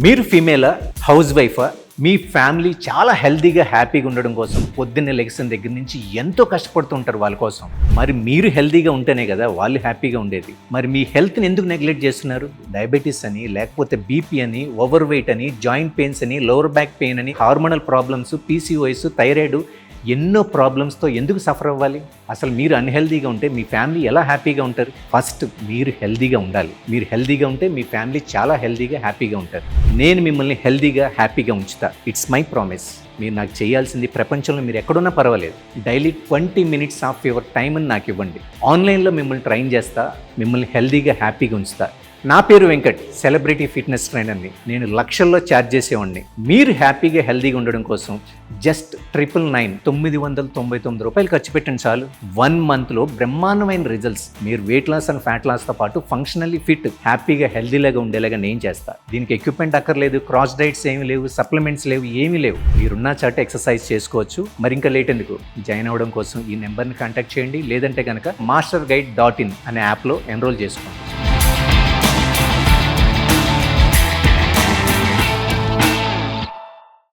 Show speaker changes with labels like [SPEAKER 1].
[SPEAKER 1] మీరు ఫీమేలా, హౌస్ వైఫా, మీ ఫ్యామిలీ చాలా హెల్తీగా హ్యాపీగా ఉండడం కోసం పొద్దున్నే లెగ్సిన దగ్గర నుంచి ఎంతో కష్టపడుతుంటారు వాళ్ళ కోసం. మరి మీరు హెల్తీగా ఉంటేనే కదా వాళ్ళు హ్యాపీగా ఉండేది. మరి మీ హెల్త్ని ఎందుకు నెగ్లెక్ట్ చేస్తున్నారు? డయాబెటీస్ అని, లేకపోతే బీపీ అని, ఓవర్ వెయిట్ అని, జాయింట్ పెయిన్స్ అని, లోవర్ బ్యాక్ పెయిన్ అని, హార్మోనల్ ప్రాబ్లమ్స్, పీసీఓఎస్, థైరాయిడ్, ఎన్నో ప్రాబ్లమ్స్తో ఎందుకు సఫర్ అవ్వాలి? అసలు మీరు అన్హెల్దీగా ఉంటే మీ ఫ్యామిలీ ఎలా హ్యాపీగా ఉంటారు? ఫస్ట్ మీరు హెల్దీగా ఉండాలి. మీరు హెల్దీగా ఉంటే మీ ఫ్యామిలీ చాలా హెల్దీగా హ్యాపీగా ఉంటారు. నేను మిమ్మల్ని హెల్దీగా హ్యాపీగా ఉంచుతా. It's my promise. మీరు నాకు చేయాల్సింది, ప్రపంచంలో మీరు ఎక్కడున్నా పర్వాలేదు, డైలీ 20 minutes ఆఫ్ యువర్ టైంని నాకు ఇవ్వండి. ఆన్లైన్లో మిమ్మల్ని ట్రైన్ చేస్తా, మిమ్మల్ని హెల్దీగా హ్యాపీగా ఉంచుతా. నా పేరు వెంకట్, సెలబ్రిటీ ఫిట్నెస్ ట్రైనర్ని. నేను లక్షల్లో ఛార్జ్ చేసేవాడిని. మీరు హ్యాపీగా హెల్దీగా ఉండడం కోసం జస్ట్ 999 రూపాయలు ఖర్చు పెట్టండి చాలు. 1 monthలో బ్రహ్మాండమైన రిజల్ట్స్. మీరు వెయిట్ లాస్ అండ్ ఫ్యాట్ లాస్తో పాటు ఫంక్షనల్లీ ఫిట్, హ్యాపీగా హెల్దీలాగా ఉండేలాగా నేను చేస్తా. దీనికి ఎక్విప్మెంట్ అక్కర్లేదు, క్రాస్ డైట్స్ ఏమీ లేవు, సప్లిమెంట్స్ లేవు, ఏమీ లేవు. మీరున్న చాట ఎక్సర్సైజ్ చేసుకోవచ్చు. మరి ఇంకా లేట్ ఎందుకు? జాయిన్ అవ్వడం కోసం ఈ నెంబర్ని కాంటాక్ట్ చేయండి. లేదంటే కనుక masterguide.in అనే యాప్లో ఎన్రోల్ చేసుకోండి.